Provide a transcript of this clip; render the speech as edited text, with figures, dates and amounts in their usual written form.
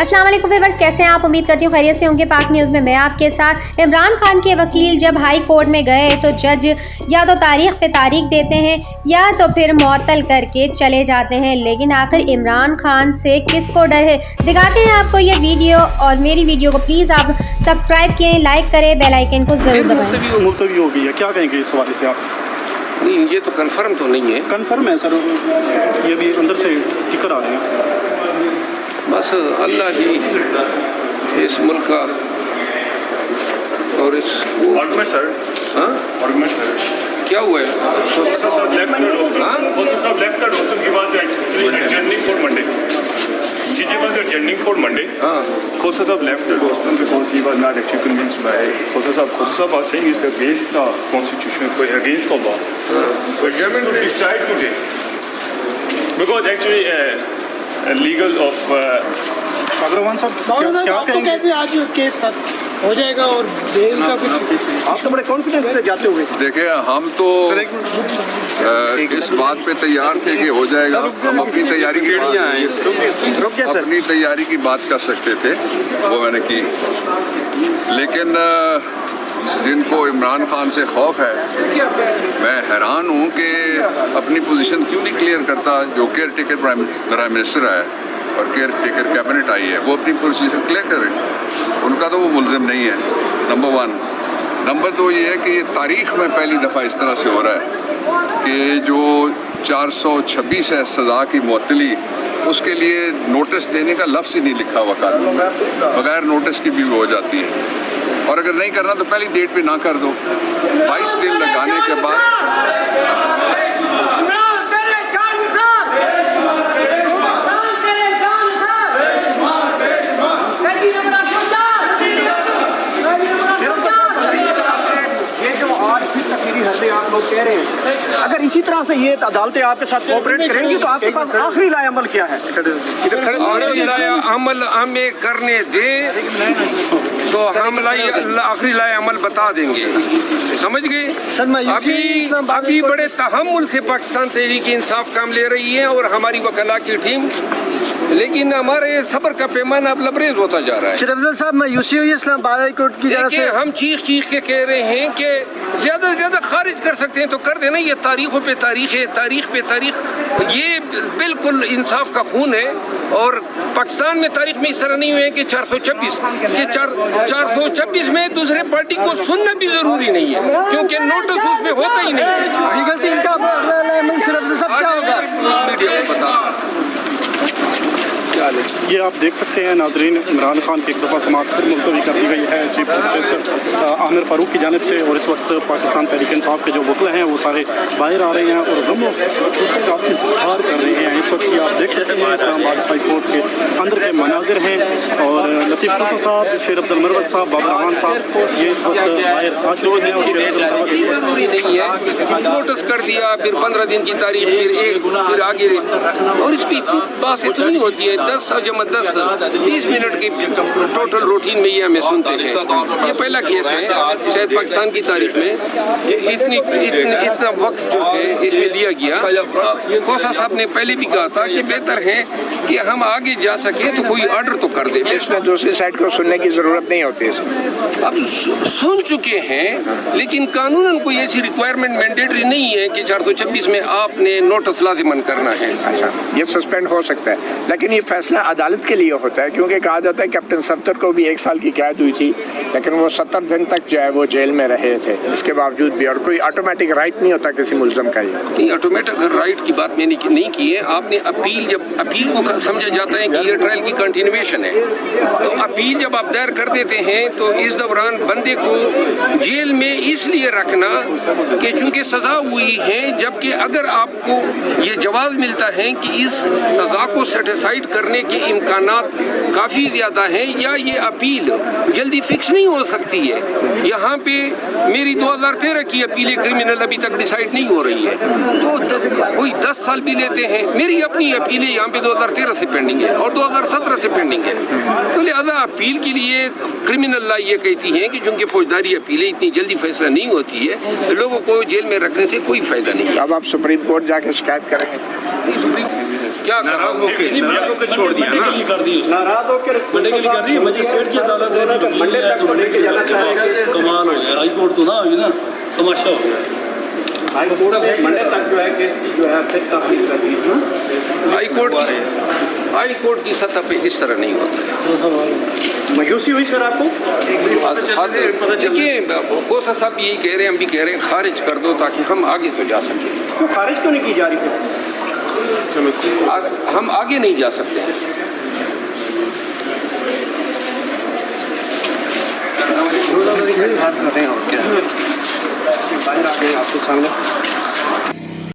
अस्सलाम वालेकुम व्यूअर्स, कैसे हैं आप? उम्मीद करती हूँ खैरियत से होंगे। पाक न्यूज़ में मैं आपके साथ। इमरान खान के वकील जब हाई कोर्ट में गए तो जज या तो तारीख पे तारीख देते हैं या तो फिर मुअत्तल करके चले जाते हैं, लेकिन आखिर इमरान खान से किसको डर है? दिखाते हैं आपको ये वीडियो, और मेरी वीडियो को प्लीज़ आप सब्सक्राइब करें, लाइक करें, बेल आइकन को ज़रूर दबाएं। मुलतवी हो गई है, क्या कहेंगे इस हवाले से आप? नहीं, ये तो कंफर्म तो नहीं है। कंफर्म है सर, ये भी अंदर से टिकर आ रहे हैं। बस अल्लाह ही इस मुल्क का और इस सर। हाँ सर क्या हुआ है? CJ was adjourning for Monday. Khosa Sahab left the rostrum because he was not actually convinced by Khosa Sahab was saying it's against the constitution, against the law. So adjournment to decide today because actually legal of Agarwal साहब क्या आप तो कहते हैं आज case हो जाएगा और बेल का कुछ, आप तो बड़े कॉन्फिडेंस से जाते हुए। देखिए, हम तो इस बात पे तैयार थे कि हो जाएगा। हम अपनी तैयारी की बात कर सकते थे, वो मैंने की। लेकिन जिनको इमरान खान से खौफ है, मैं हैरान हूँ कि अपनी पोजीशन क्यों नहीं क्लियर करता। जो केयर टेकर प्राइम मिनिस्टर है और केयर टेकर कैबिनेट आई है, वो अपनी पोजीशन क्लियर करें। उनका तो वो मुलजिम नहीं है, नंबर वन। नंबर दो ये है कि ये तारीख़ में पहली दफ़ा इस तरह से हो रहा है कि जो 426 है सज़ा की मुअत्तली, उसके लिए नोटिस देने का लफ्ज़ ही नहीं लिखा हुआ कानून में, बगैर नोटिस की भी वो हो जाती है। और अगर नहीं करना तो पहली डेट पे ना कर दो। 22 दिन लगाने के बाद आप लोग कह रहे हैं अगर इसी तरह से ये अदालतें आपके साथ कोऑपरेट करेंगी तो आपके पास आखिरी लाए अमल क्या है? आखिरी लाए अमल हमें करने दे तो हम आखिरी लाए अमल बता देंगे, समझ गए? अभी बड़े तहम्मुल से पाकिस्तान तहरीक इंसाफ काम ले रही है और हमारी वकला की टीम, लेकिन हमारे सब्र का पैमाना अब लबरेज होता जा रहा है। अफजल साहब, मैं यूसीओ इस्लामाबाद हाई कोर्ट की तरफ से हम चीख के कह रहे हैं कि ज़्यादा से ज़्यादा खारिज कर सकते हैं तो कर देना। ये तारीखों पे तारीख है, तारीख पे तारीख, ये बिल्कुल इंसाफ का खून है। और पाकिस्तान में तारीख में इस तरह नहीं हुए कि 426 में दूसरे पार्टी को सुनना भी ज़रूरी नहीं है, क्योंकि नोटिस उसमें होता ही नहीं है। लीगल टीम का क्या होगा? ये आप देख सकते हैं नाजरीन, इमरान खान की एक दफ़ा समाअत फिर मुलतवी कर दी गई है चीफ जस्टिस आमिर फारूक की जानिब से। और इस वक्त पाकिस्तान तहरीक इंसाफ के जो वकील हैं वो सारे बाहर आ रहे हैं और गम काफ़ी इज़हार कर रहे हैं। इस वक्त आप देख सकते हैं इस्लामाबाद हाई कोर्ट के अंदर के मनाजिर हैं और लतीफ़ खान साहब, शेर अब्दुल मरवत साहब, बाबर रहमान साहब ये इस वक्त बाहर आ चुके हैं। जरूरी नहीं है, नोटिस कर दिया, फिर 15 दिन की तारीख, फिर आगे, और इसकी बात तो नहीं होती है। 10-20 मिनट की टोटल रूटीन में ये हमें सुनते हैं। ये पहला केस है शायद पाकिस्तान की तारीख में इतना वक्त जो है इसमें लिया गया। खोसा साहब ने पहले भी कहा था कि बेहतर है कि हम आगे जा सके तो कोई ऑर्डर तो कर दे। इसमें दूसरी साइड को सुनने की जरूरत नहीं होती है। अब सुन चुके हैं, लेकिन कानूनन कोई ऐसी रिक्वायरमेंट मैंडेटरी नहीं है कि 426 में आपने नोटिस लाजिमन करना है। अच्छा, ये सस्पेंड हो सकता है, लेकिन ये फैसला अदालत के लिए होता है, क्योंकि कहा जाता है कैप्टन सफ्तर को भी 1 साल की कैद हुई थी, लेकिन वो 70 दिन तक जो है वो जेल में रहे थे इसके बावजूद भी। और कोई ऑटोमेटिक राइट नहीं होता किसी मुल्ज़िम का। ये ऑटोमेटिक राइट की बात मैंने नहीं की है। आपने अपील, जब अपील को समझा जाता है कि ये ट्रायल की कंटिन्यूएशन है, तो अपील जब आप दायर कर देते हैं तो इस दौरान बंदे को जेल में इसलिए रखना कि चूंकि सज़ा हुई है, जबकि अगर आपको ये जवाब मिलता है कि इस सज़ा को सेटिसाइड करने के इम्कानात काफ़ी ज़्यादा हैं या ये अपील जल्दी फिक्स नहीं हो सकती है। यहाँ पे मेरी 2013 की अपीलें क्रिमिनल अभी तक डिसाइड नहीं हो रही है, तो कोई 10 साल भी लेते हैं। मेरी अपनी अपीलें यहाँ पे 2013 से पेंडिंग है और 2017 से पेंडिंग है। तो लिहाजा अपील के लिए क्रिमिनल लॉ ये कहती है कि चूँकि फौजदारी अपीलें इतनी जल्दी फैसला नहीं होती है, तो लोगों को जेल में रखने से कोई फ़ायदा नहीं है। अब आप सुप्रीम कोर्ट जाके शिकायत करेंगे? सुप्रीम क्या कहा नाराज होकर छोड़ दिया मंडे के लिए कर दी उसने। नाराज होकर मंडे के लिए कर दी मजिस्ट्रेट की अदालत है मंडे तक को लेके जाना चाह रहे हैं। कमाल हो गया, हाई कोर्ट तो ना हुई ना, तमाशा हो गया। हाई कोर्ट ने मंडे तक जो है केस की जो है फिर तहरीर कर दी। हाई कोर्ट की सतह पे इस तरह नहीं होता है। मायूसी हुई सर आपको? देखिए खोसा साहब यही कह रहे हैं, हम भी कह रहे हैं खारिज कर दो ताकि हम आगे तो जा सकें। तो खारिज क्यों नहीं की जा रही हम आगे नहीं जा सकते। बाहर आ गए आपके सामने।